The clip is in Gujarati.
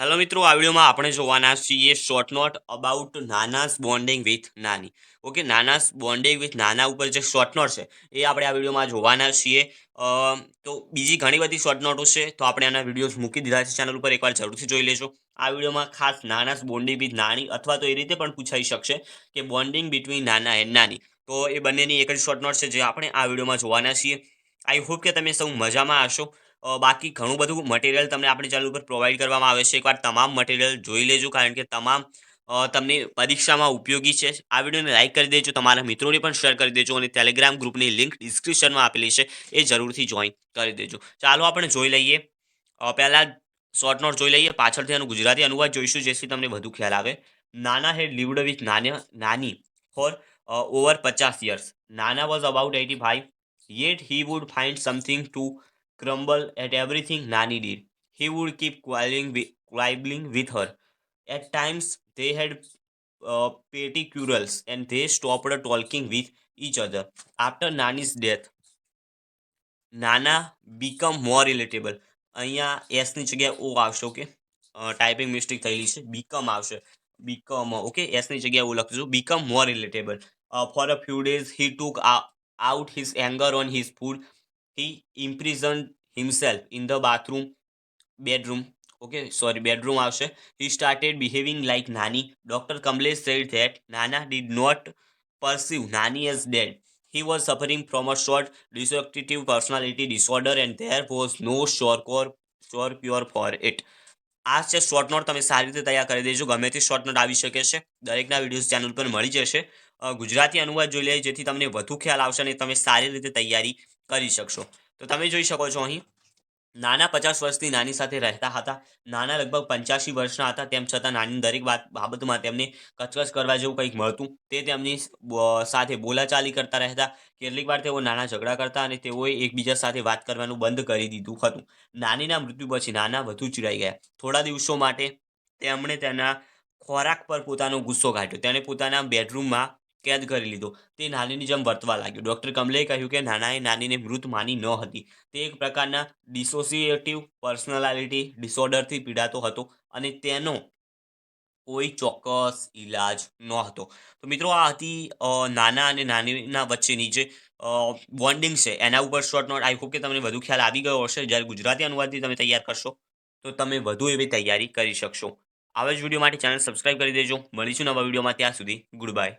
હેલો મિત્રો, આ વિડીયોમાં આપણે જોવાના છીએ શોર્ટ નોટ અબાઉટ નાનાસ બોન્ડિંગ વિથ નાની. ઓકે, નાનાસ બોન્ડિંગ વિથ નાના ઉપર જે શોર્ટ નોટ છે એ આપણે આ વિડીયોમાં જોવાના છીએ. તો બીજી ઘણી બધી શોર્ટ નોટો છે, તો આપણે આના વિડીયોઝ મૂકી દીધા છે ચેનલ ઉપર, એકવાર જરૂરથી જોઈ લેજો. આ વિડીયોમાં ખાસ નાનાસ બોન્ડિંગ વિથ નાની, અથવા તો એ રીતે પણ પૂછાઈ શકશે કે બોન્ડિંગ બિટવીન નાના એન્ડ નાની. તો એ બંનેની એક જ શોર્ટ નોટ છે જે આપણે આ વિડીયોમાં જોવાના છીએ. આઈ હોપ કે તમે સૌ મજામાં હશો. બાકી ઘણું બધું મટીરિયલ તમને આપણી ચેનલ ઉપર પ્રોવાઈડ કરવામાં આવે છે. એકવાર તમામ મટીરિયલ જોઈ લેજો, કારણ કે તમામ તમને પરીક્ષામાં ઉપયોગી છે. આ વિડીયોને લાઇક કરી દેજો, તમારા મિત્રોને પણ શેર કરી દેજો, અને ટેલિગ્રામ ગ્રુપની લિંક ડિસ્ક્રિપ્શનમાં આપેલી છે, એ જરૂરથી જોઈન કરી દેજો. ચાલો આપણે જોઈ લઈએ. પહેલાં શોર્ટ નોટ જોઈ લઈએ, પાછળથી એનું ગુજરાતી અનુવાદ જોઈશું, જેથી તમને વધુ ખ્યાલ આવે. નાના હેડ લીવડ વિથ નાની four over 50 years. Nana was about 85, yet he would find something to grumble at everything Nani did. He would keep quibbling with her. At times, they had petty quarrels and they stopped talking with each other. After Nani's death, Nana become more relatable. અહીંયા એસની જગ્યાએ ઓ આવશે. ઓકે, ટાઈપિંગ મિસ્ટેક થયેલી છે, બીકમ આવશે. બીકમ, ઓકે, એસની જગ્યાએ ઓ લખજો, become more relatable. For a few days he took out his anger on his food. He imprisoned himself in the bedroom. Okay, sorry, bedroom આવશે. He started behaving like Nani. Dr. Kamlesh said that Nana did not perceive Nani as dead. He was suffering from a short dissociative personality disorder, and there was no sure cure for it. આ છે શોર્ટ નોટ. તમે સારી રીતે તૈયાર કરી દેજો. ગમે તે શોર્ટ નોટ આવી શકે છે, દરેકના વિડીયોઝ ચેનલ પર મળી જશે. ગુજરાતી અનુવાદ જોઈ લઈએ, જેથી તમને વધુ ખ્યાલ આવશે અને તમે સારી રીતે તૈયારી કરી શકશો. તો તમે જોઈ શકો છો અહીં નાના 50 વર્ષની નાની સાથે રહેતા હતા. નાના લગભગ 85 વર્ષના હતા, તેમ છતાં નાની દરેક બાબતમાં તેમને કચકચ કરવા જેવું કંઈક મળતું. તે તેમની સાથે બોલાચાલી કરતા રહેતા. કેટલીક વાર તેઓ નાના ઝઘડા કરતા અને તેઓએ એકબીજા સાથે વાત કરવાનું બંધ કરી દીધું હતું. નાનીના મૃત્યુ પછી નાના વધુ ચીડાઈ ગયા. થોડા દિવસો માટે તેમણે તેના ખોરાક પર પોતાનો ગુસ્સો કાઢ્યો. તેણે પોતાના બેડરૂમમાં કેદ કરી લીધો. તે નાનીની જેમ વર્તવા લાગ્યો. ડૉક્ટર કમલેએ કહ્યું કે નાનાએ નાનીને મૃત માની ન હતી. તે એક પ્રકારના ડિસોસિએટિવ પર્સનાલિટી ડિસઓર્ડરથી પીડાતો હતો, અને તેનો કોઈ ચોક્કસ ઈલાજ ન હતો. તો મિત્રો, આ હતી નાના અને નાનીના વચ્ચેની જે બોન્ડિંગ છે એના ઉપર શોર્ટ નોટ. આઈ હોપ કે તમને વધુ ખ્યાલ આવી ગયો હશે. જ્યારે ગુજરાતી અનુવાદથી તમે તૈયાર કરશો તો તમે વધુ એવી તૈયારી કરી શકશો. આવા જ વિડીયો માટે ચેનલ સબસ્ક્રાઇબ કરી દેજો. મળીશું નવા વિડીયોમાં. ત્યાં સુધી ગુડ બાય.